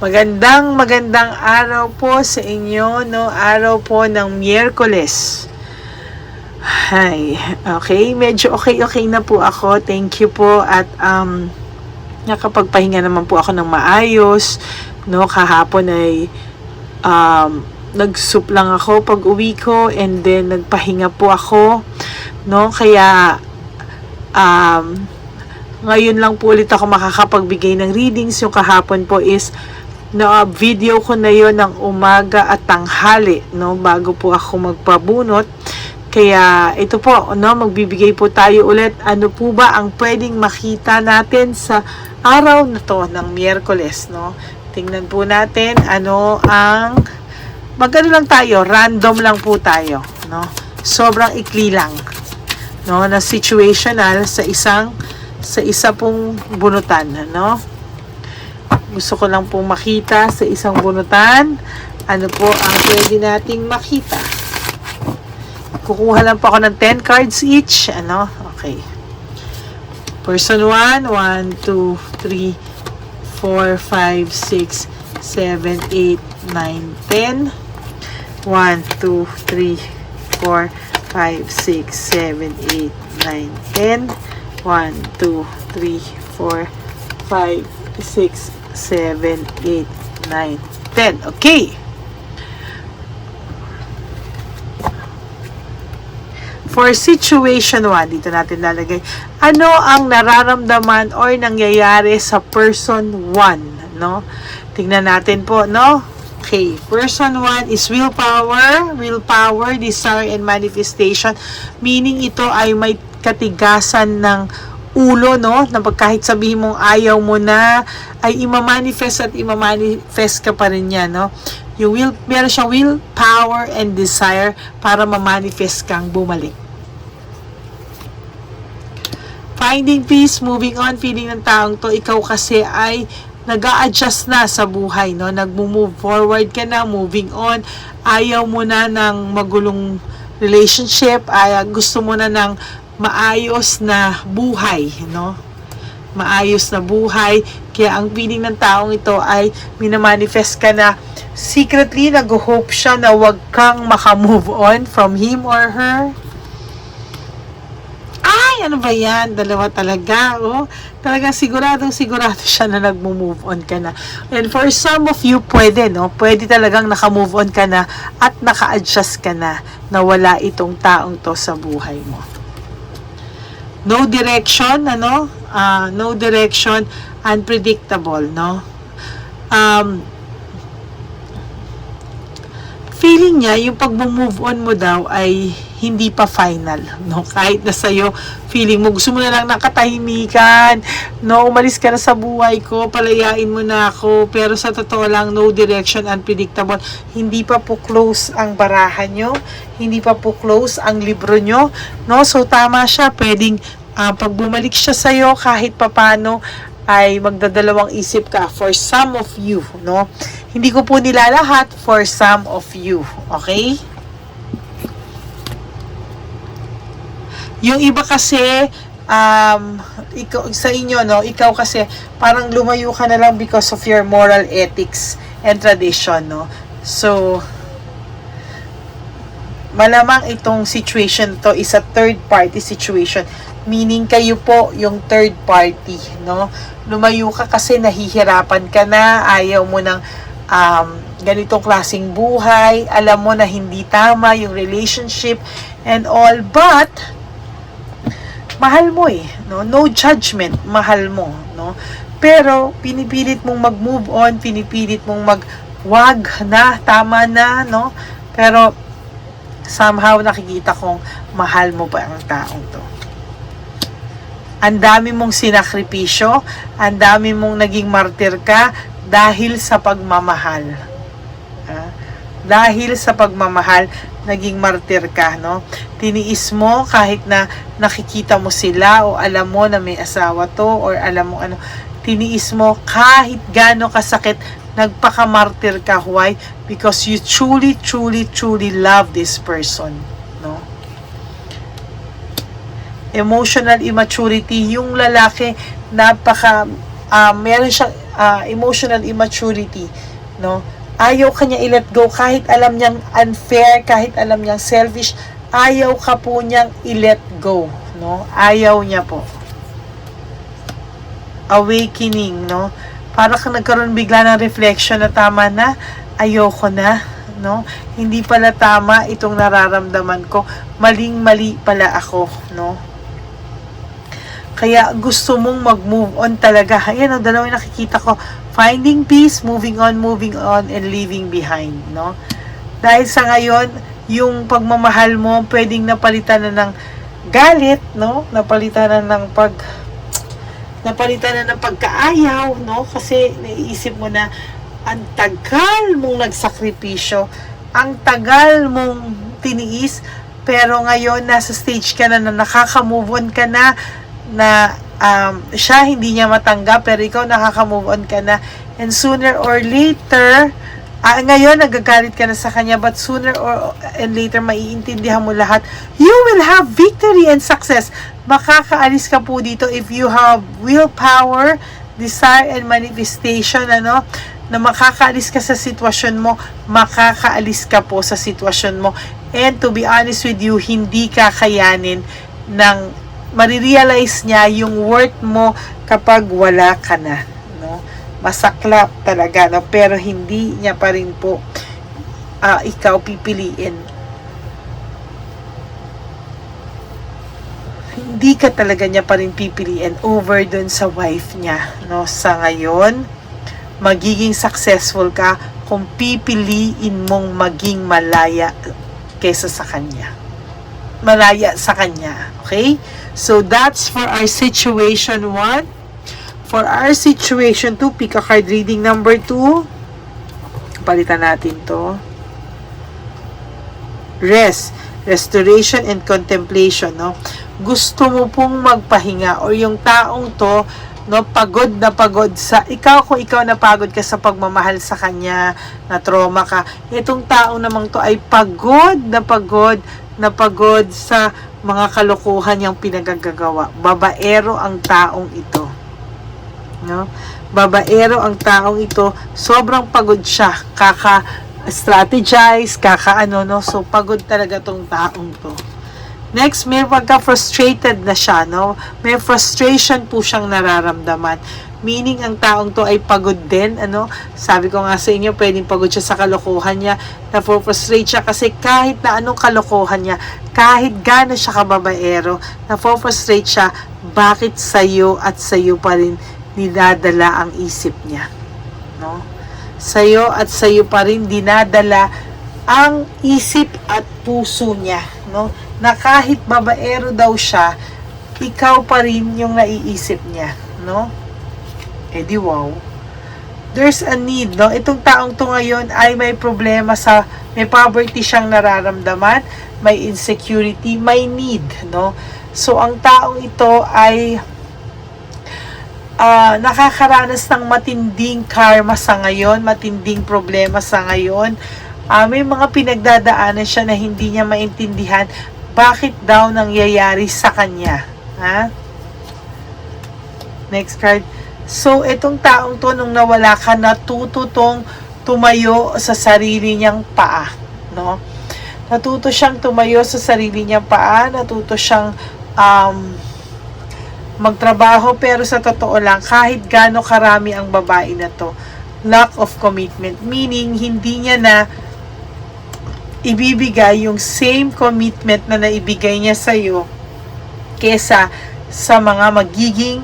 Magandang araw po sa inyo, no? Araw po ng Miyerkules. Hi. Okay, medyo okay na po ako. Thank you po at nakapagpahinga naman po ako ng maayos, no? Kahapon ay nag-soup lang ako pag uwi ko and then nagpahinga po ako, no? Kaya ngayon lang po ulit ako makakapagbigay ng readings. Yung kahapon po is video ko na yon ng umaga at tanghali, no, bago po ako magpabunot. Kaya ito po, no, magbibigay po tayo ulit. Ano po ba ang pwedeng makita natin sa araw na to ng Miyerkules, no? Tingnan po natin ano ang magano lang tayo, random lang po tayo, no? Sobrang ikli lang, no, na situational sa isa pong bunutan, no? Gusto ko lang pong makita sa isang bunutan ano po ang pwede nating makita. Kukuha lang po ako ng 10 cards each, ano? Okay. Person 1, 1, 2, 3, 4, 5, 6, 7, 8, 9, 10. 1, 2, 3, 4, 5, 6, 7, 8, 9, 10. 1, 2, 3, 4, 5, 6, 7, 8, 9, 10. Okay. For situation 1, dito natin lalagay. Ano ang nararamdaman or nangyayari sa person 1, no? Tingnan natin po, no? Okay, person 1 is willpower, desire, and manifestation. Meaning ito ay may katigasan ng ulo, no? Na kahit sabihin mong ayaw mo na, ay imamanifest at imamanifest ka pa rin yan, no? Meron siyang willpower and desire para mamanifest kang bumalik. Finding peace, moving on, feeling ng taong to, ikaw kasi ay nag-a-adjust na sa buhay, no? Nag-move forward ka na, moving on. Ayaw mo na ng magulong relationship, gusto mo na ng maayos na buhay, no? Maayos na buhay. Kaya ang feeling ng taong ito ay minamanifest ka na secretly, nag-hope siya na wag kang makamove on from him or her. Ay, ano ba yan? Dalawa talaga, oh. Talagang sigurado siya na nag-move on ka na. And for some of you, pwede, no? Pwede talagang naka-move on ka na at naka-adjust ka na wala itong taong to sa buhay mo. No direction, ano? No direction, unpredictable, no? Feeling niya, yung pag-move on mo daw ay hindi pa final, no? Kahit na sa'yo, feeling mo, gusto mo na lang nakatahimikan, no? Umalis ka na sa buhay ko, palayain mo na ako, pero sa totoo lang, no direction, unpredictable. Hindi pa po close ang barahan nyo, hindi pa po close ang libro nyo, no? So, tama siya, pwedeng pag bumalik siya sa'yo, kahit papano, ay magdadalawang isip ka for some of you, no? Hindi ko po nilalahat, for some of you, okay? Yung iba kasi, ikaw, sa inyo, no? Ikaw kasi, parang lumayo ka na lang because of your moral ethics and tradition, no? So, malamang itong situation to is a third party situation. Meaning kayo po yung third party, no? Lumayo ka kasi nahihirapan ka na, ayaw mo ng ganitong klaseng buhay, alam mo na hindi tama yung relationship and all, but mahal mo no? No judgment, mahal mo, no? Pero pinipilit mong mag-move on, pinipilit mong wag na, tama na, no? Pero somehow nakikita kong mahal mo pa ang taong to. Ang dami mong sinakripisyo, ang dami mong naging martir ka dahil sa pagmamahal. Dahil sa pagmamahal, naging martir ka, no? Tiniis mo kahit na nakikita mo sila o alam mo na may asawa to or alam mo ano, tiniis mo kahit gaano kasakit, nagpakamartir ka. Why? Because you truly love this person, no? Emotional immaturity, yung lalaki meron siya emotional immaturity, no? Ayaw kanya i-let go kahit alam niyang unfair, kahit alam niyang selfish, ayaw ka po niyang i-let go, no? Ayaw niya po. Awakening, no? Para kang nagkaroon bigla ng reflection na tama na, ayoko na, no? Hindi pala tama itong nararamdaman ko. Maling-mali pala ako, no? Kaya gusto mong mag-move on talaga. Ayan, ang dalawang nakikita ko. Finding peace, moving on, and leaving behind, no? Dahil sa ngayon, yung pagmamahal mo, pwedeng napalitan na ng galit, no? Napalitan na ng pagkaayaw, no? Kasi naiisip mo na ang tagal mong nagsakripisyo, ang tagal mong tiniis, pero ngayon nasa stage ka na nakaka-move on ka na siya hindi niya matanggap, pero ikaw nakaka-move on ka na, and sooner or later, ngayon nagagalit ka na sa kanya, but sooner and later maiintindihan mo lahat, you will have victory and success. Makakaalis ka po dito if you have willpower, desire, and manifestation, na makakaalis ka sa sitwasyon mo, makakaalis ka po sa sitwasyon mo, and to be honest with you, hindi kakayanin ng marirealize niya yung worth mo kapag wala ka na, no? Masaklap talaga, no? Pero hindi niya pa rin po ikaw pipiliin. Hindi ka talaga niya pa rin pipiliin over dun sa wife niya, no? Sa ngayon, magiging successful ka kung pipiliin mong maging malaya kaysa sa kanya. Malaya sa kanya, okay? So, that's for our situation 1. For our situation 2, pick a card reading number 2. Palitan natin to. Rest, restoration, and contemplation, no? Gusto mo pong magpahinga, or yung taong to, no, pagod na pagod sa kung ikaw napagod ka sa pagmamahal sa kanya, na trauma ka. Itong taong namang to ay pagod na pagod sa mga kalokohan niyang pinagagagawa. Babaero ang taong ito, no? Babaero ang taong ito, sobrang pagod siya, kaka-strategize, no? So pagod talaga tong taong to. Next, may pagka-frustrated na siya, no? May frustration po siyang nararamdaman. Meaning, ang taong to ay pagod din, Sabi ko nga sa inyo, pwedeng pagod siya sa kalokohan niya, na-frustrate siya kasi kahit na anong kalokohan niya, kahit gaano siya kababaero, na-frustrate siya, bakit sa'yo at sa'yo pa rin dinadala ang isip niya, no? Sa'yo at sa'yo pa rin dinadala ang isip at puso niya, no? Na kahit babaero daw siya, ikaw pa rin yung naiisip niya, no? Eh di wow. There's a need, no? Itong taong to ngayon ay may problema may poverty siyang nararamdaman, may insecurity, may need, no? So, ang taong ito ay nakakaranas ng matinding karma sa ngayon, matinding problema sa ngayon. May mga pinagdadaanan siya na hindi niya maintindihan bakit daw nangyayari sa kanya. Ha? Next card. So, itong taong to, nung nawala ka, natututong tumayo sa sarili niyang paa, no? Natuto siyang tumayo sa sarili niyang paa, natuto siyang magtrabaho, pero sa totoo lang, kahit gaano karami ang babae na to, lack of commitment, meaning hindi niya na ibibigay yung same commitment na naibigay niya sa'yo kesa sa mga magiging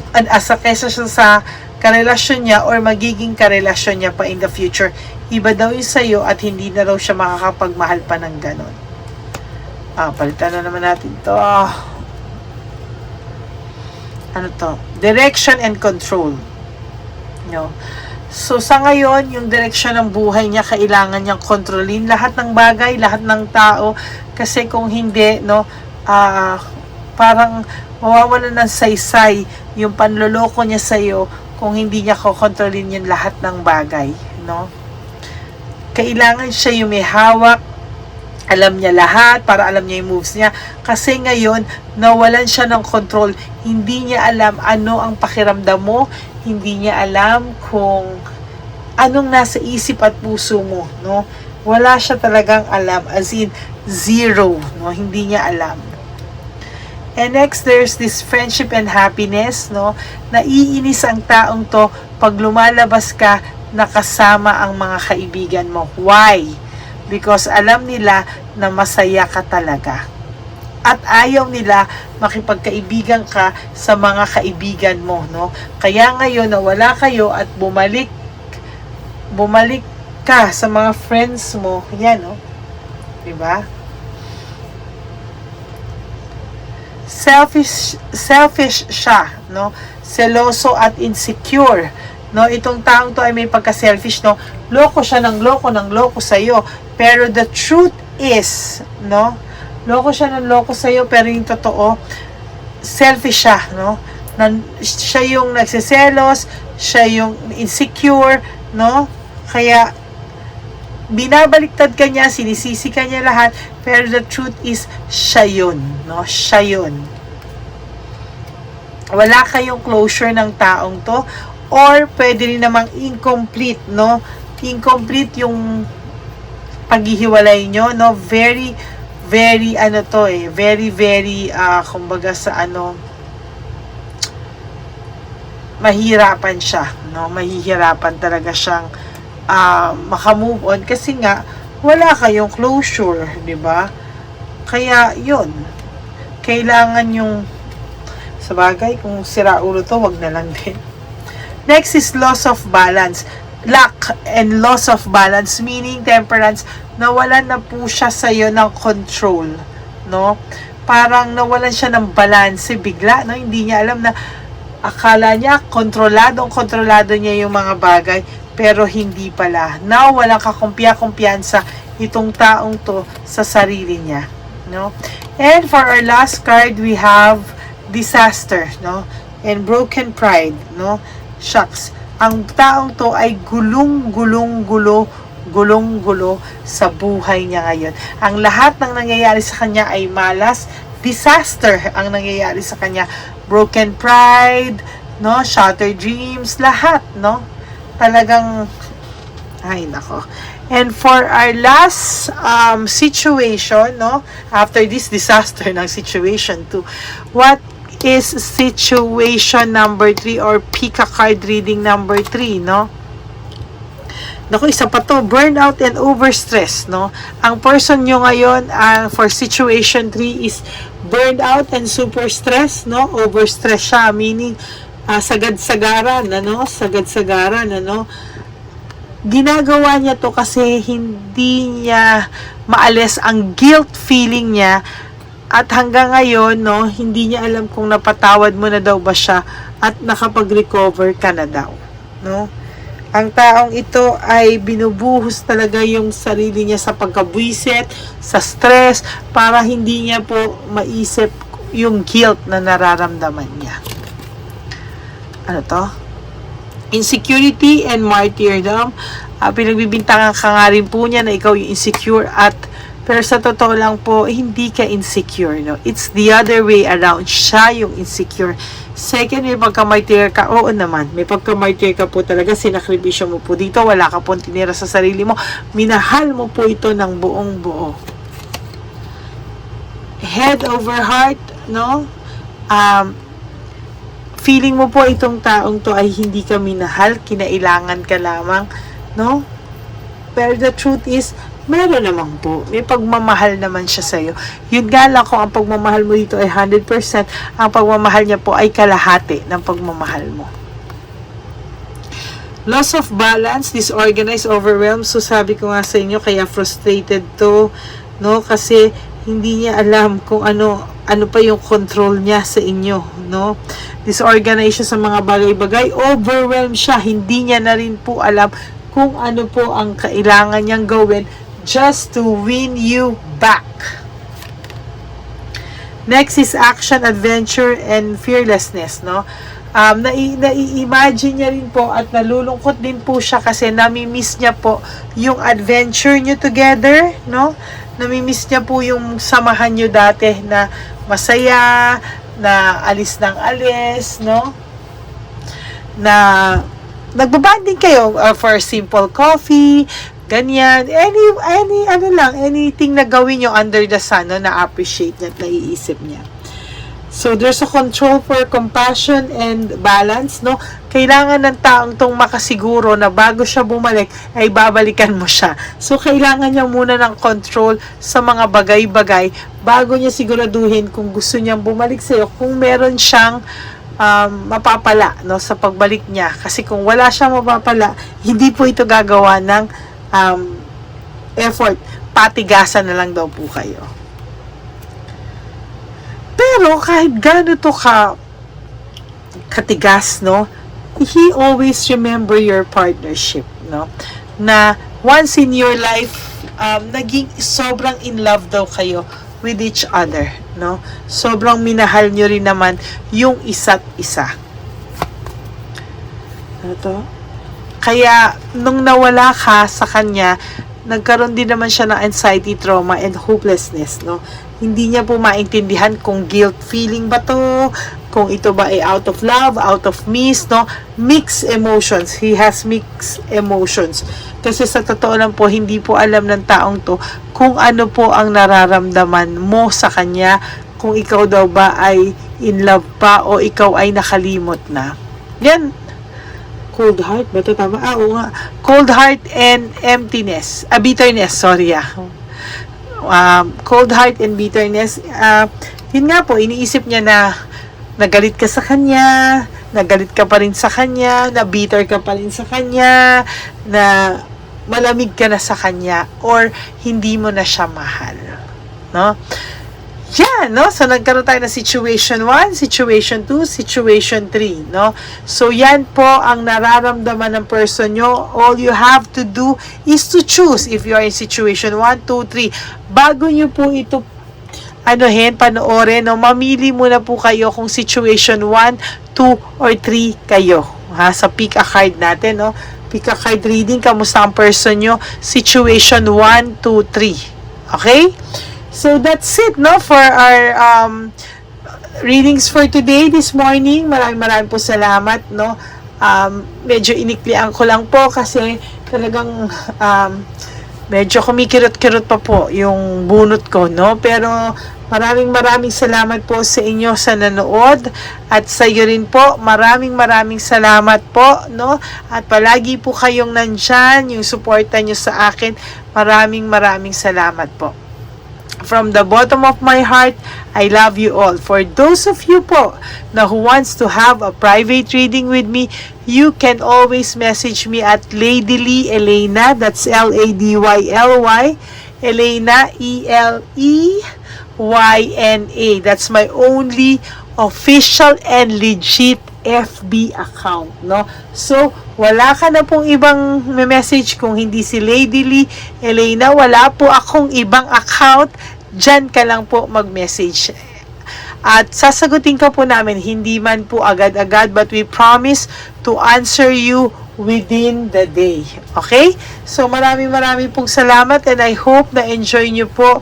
kesa sa karelasyon niya or magiging karelasyon niya pa in the future. Iba daw yung sa'yo at hindi na raw siya makakapagmahal pa ng ganon. Palitan na naman natin to. Ano to? Direction and control. No? So, sa ngayon, yung direksyon ng buhay niya, kailangan niyang kontrolin lahat ng bagay, lahat ng tao. Kasi kung hindi, no, parang mawawala ng saysay yung panloloko niya sa'yo kung hindi niya kokontrolin yung lahat ng bagay, no? Kailangan siya yung may hawak, alam niya lahat, para alam niya yung moves niya. Kasi ngayon, nawalan siya ng control. Hindi niya alam ano ang pakiramdam mo, hindi niya alam kung anong nasa isip at puso mo, no? Wala siya talagang alam, as in zero, no? Hindi niya alam. And next, there's this friendship and happiness, no? Naiinis ang taong to pag lumalabas ka nakasama ang mga kaibigan mo. Why? Because alam nila na masaya ka talaga. At ayaw nila makipagkaibigan ka sa mga kaibigan mo, no? Kaya ngayon na wala kayo at bumalik ka sa mga friends mo, yan, no? Diba? Selfish siya, no? Seloso at insecure, no? Itong taong to ay may pagka-selfish, no? Loko siya ng loko sa'yo. Pero the truth is, no? Loko siya ng loko sa'yo, pero yung totoo, selfish siya, no? Siya yung nagsiselos, siya yung insecure, no? Kaya, binabaliktad ka niya, sinisisi ka niya lahat, pero the truth is, siya yun, no? Siya yun. Wala kayong closure ng taong to, or pwede rin namang incomplete, no? Incomplete yung paghihiwalay nyo, no? Very, kumbaga sa mahirapan siya, no? Mahihirapan talaga siyang makamove on kasi nga wala kayong closure, di ba? Kaya yun, kailangan yung sa bagay, kung sira ulo to, wag na lang din. Next is loss of balance. Lack and loss of balance, meaning temperance, nawalan na po siya sa'yo ng control, no? Parang nawalan siya ng balance bigla, no? Hindi niya alam na akala niya kontrolado niya yung mga bagay, pero hindi pala. Now, walang kumpiyansa itong taong to sa sarili niya, no? And for our last card, we have disaster, no? And broken pride, no? Shucks. Ang taong to ay gulong-gulo sa buhay niya ngayon. Ang lahat ng nangyayari sa kanya ay malas, disaster ang nangyayari sa kanya. Broken pride, no? Shattered dreams, lahat, no? Talagang, ay nako. And for our last situation, no? After this disaster ng situation 2, what is situation number 3 or pick a card reading number 3, no? Naku, isa pa to, burnout and overstress, no? Ang person nyo ngayon for situation 3 is burned out and super stress, no? Overstress siya, meaning sagad-sagaran, ano? Sagad-sagaran, ano? Ginagawa niya to kasi hindi niya maalis ang guilt feeling niya. At hanggang ngayon, no, hindi niya alam kung napatawad mo na daw ba siya at nakapag-recover ka na daw, no? Ang taong ito ay binubuhos talaga yung sarili niya sa pagkabwisit, sa stress, para hindi niya po maisip yung guilt na nararamdaman niya. Ano to? Insecurity and martyrdom. Pinagbibintangan ka nga rin po niya na ikaw yung insecure pero sa totoo lang po, hindi ka insecure, no? It's the other way around. Siya yung insecure. Second, may pagka-martyr ka. Oo naman, may pagka-martyr ka po talaga. Sinakripisyo mo po dito. Wala ka pong tinira sa sarili mo. Minahal mo po ito ng buong buo. Head over heart, no? Feeling mo po itong taong to ay hindi ka minahal. Kinailangan ka lamang, no? Pero the truth is, meron naman po. May pagmamahal naman siya sa'yo. Yun nga lang kung ang pagmamahal mo dito ay 100%, ang pagmamahal niya po ay kalahati ng pagmamahal mo. Loss of balance, disorganized, overwhelmed. So sabi ko nga sa inyo, kaya frustrated to, no? Kasi hindi niya alam kung ano pa yung control niya sa inyo, no? Disorganized siya sa mga bagay-bagay. Overwhelmed siya. Hindi niya na rin po alam kung ano po ang kailangan niyang gawin just to win you back. Next is action, adventure, and fearlessness, no? Nai-imagine niya rin po at nalulungkot din po siya kasi nami-miss niya po yung adventure niyo together, no? Nami-miss niya po yung samahan niyo dati na masaya, na alis ng alis, no? na nagbabanding kayo for simple coffee, ganyan, anything na gawin nyo under the sun, no, na appreciate niya at naiisip niya. So, there's a control for compassion and balance, no? Kailangan ng taong tong makasiguro na bago siya bumalik, ay babalikan mo siya. So, kailangan niya muna ng control sa mga bagay-bagay bago niya siguraduhin kung gusto niyang bumalik sa'yo, kung meron siyang mapapala, no, sa pagbalik niya. Kasi kung wala siyang mapapala, hindi po ito gagawa ng effort. Patigasan na lang daw po kayo. Pero kahit gaano to katigas, no, he always remember your partnership, no, na once in your life, naging sobrang in love daw kayo with each other, no, sobrang minahal nyo rin naman yung isa't isa. Ano to? Kaya nung nawala ka sa kanya, nagkaroon din naman siya ng anxiety, trauma, and hopelessness, no? Hindi niya po maintindihan kung guilt feeling ba to, kung ito ba ay out of love, out of miss, no? Mixed emotions. He has mixed emotions. Kasi sa totoo lang po, hindi po alam ng taong to kung ano po ang nararamdaman mo sa kanya, kung ikaw daw ba ay in love pa o ikaw ay nakalimot na. Yan. Cold heart ba ito? Tama? Oo nga. Cold heart and emptiness. Bitterness, sorry. Cold heart and bitterness. Yun nga po, iniisip niya na nagalit ka sa kanya, nagalit ka pa rin sa kanya, na bitter ka pa rin sa kanya, na malamig ka na sa kanya, or hindi mo na siya mahal. No? Yan, no? So, nagkaroon tayo ng situation 1, situation 2, situation 3, no? So, yan po ang nararamdaman ng person nyo. All you have to do is to choose if you are in situation 1, 2, 3. Bago nyo po ito panoorin, no? Mamili muna po kayo kung situation 1, 2, or 3 kayo. Ha? Sa pick a card natin, no? Pick a card reading, kamusta ang person nyo? Situation 1, 2, 3. Okay? So, that's it, no, for our readings for today, this morning. Maraming po salamat, no. Medyo iniklian ko lang po kasi talagang medyo kumikirot-kirot pa po yung bunot ko, no. Pero maraming salamat po sa inyo sa nanood, at sa iyo rin po, maraming salamat po, no. At palagi po kayong nandyan, yung suporta nyo sa akin. Maraming salamat po. From the bottom of my heart, I love you all. For those of you po na who wants to have a private reading with me, you can always message me at Ladyly Elena. That's Ladyly. Elena, ELEYNA. That's my only official and legit FB account, no? So, wala ka na pong ibang message kung hindi si Ladyly Elena. Wala po akong ibang account. Diyan ka lang po mag-message. At sasagutin ka po namin, hindi man po agad-agad, but we promise to answer you within the day. Okay? So, maraming pong salamat, and I hope na enjoy nyo po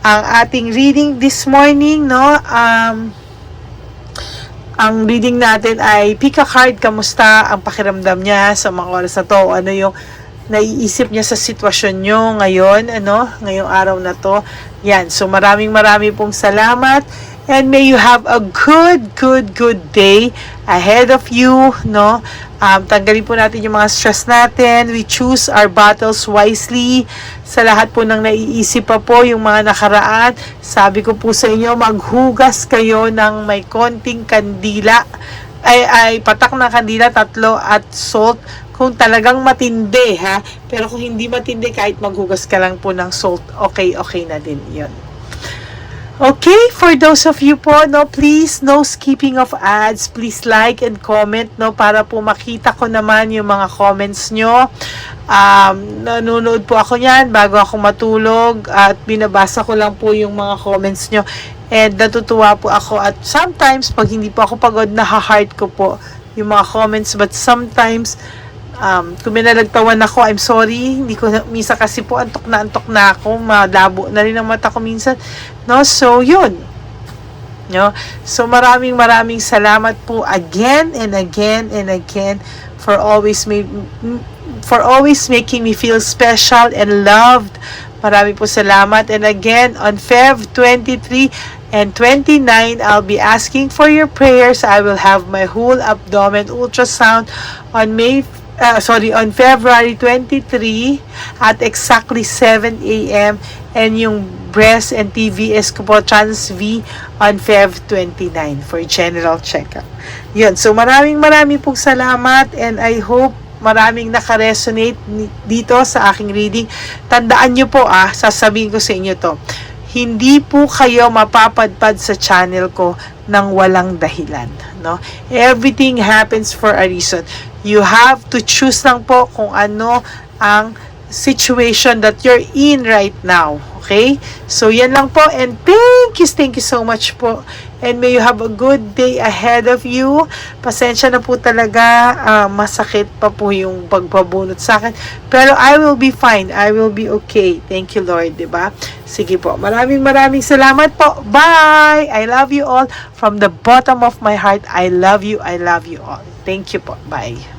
ang ating reading this morning, no? Ang reading natin ay pick a card, kamusta ang pakiramdam niya sa mga oras na to, ano yung naiisip niya sa sitwasyon nyo ngayon, ngayong araw na to. Yan, so maraming pong salamat, and may you have a good day ahead of you, no? Tanggalin po natin yung mga stress natin. We choose our battles wisely. Sa lahat po ng naiisip pa po yung mga nakaraan, sabi ko po sa inyo, maghugas kayo ng may konting kandila, ay patak na kandila, 3, at salt, kung talagang matindi, ha? Pero kung hindi matindi, kahit maghugas ka lang po ng salt, okay na din yun. Okay, for those of you po, no, please, no skipping of ads. Please like and comment, no, para po makita ko naman yung mga comments nyo. Nanonood po ako yan bago ako matulog, at binabasa ko lang po yung mga comments nyo. And natutuwa po ako, at sometimes, pag hindi po ako pagod, naha-heart ko po yung mga comments. But sometimes, kung minalagtawan ako, I'm sorry, hindi ko, minsan kasi po antok na ako, malabo na rin ang mata ko minsan, no? So, yun. No? So maraming salamat po again and again and again for always making me feel special and loved. Maraming po salamat. And again, on Feb 23 and 29, I'll be asking for your prayers. I will have my whole abdomen ultrasound on on February 23 at exactly 7 a.m. and yung breast and TVS ko po, Trans V, on Feb 29 for general checkup. Yun. So maraming pong salamat, and I hope maraming nakaresonate dito sa aking reading. Tandaan nyo po sasabihin ko sa inyo to. Hindi po kayo mapapadpad sa channel ko ng walang dahilan, no? Everything happens for a reason. You have to choose lang po kung ano ang situation that you're in right now. Okay? So, yan lang po. And thank you so much po. And may you have a good day ahead of you. Pasensya na po talaga. Masakit pa po yung pagpabunot sa akin. Pero I will be fine. I will be okay. Thank you, Lord. Diba? Sige po. Maraming salamat po. Bye! I love you all. From the bottom of my heart, I love you all. Thank you po. Bye.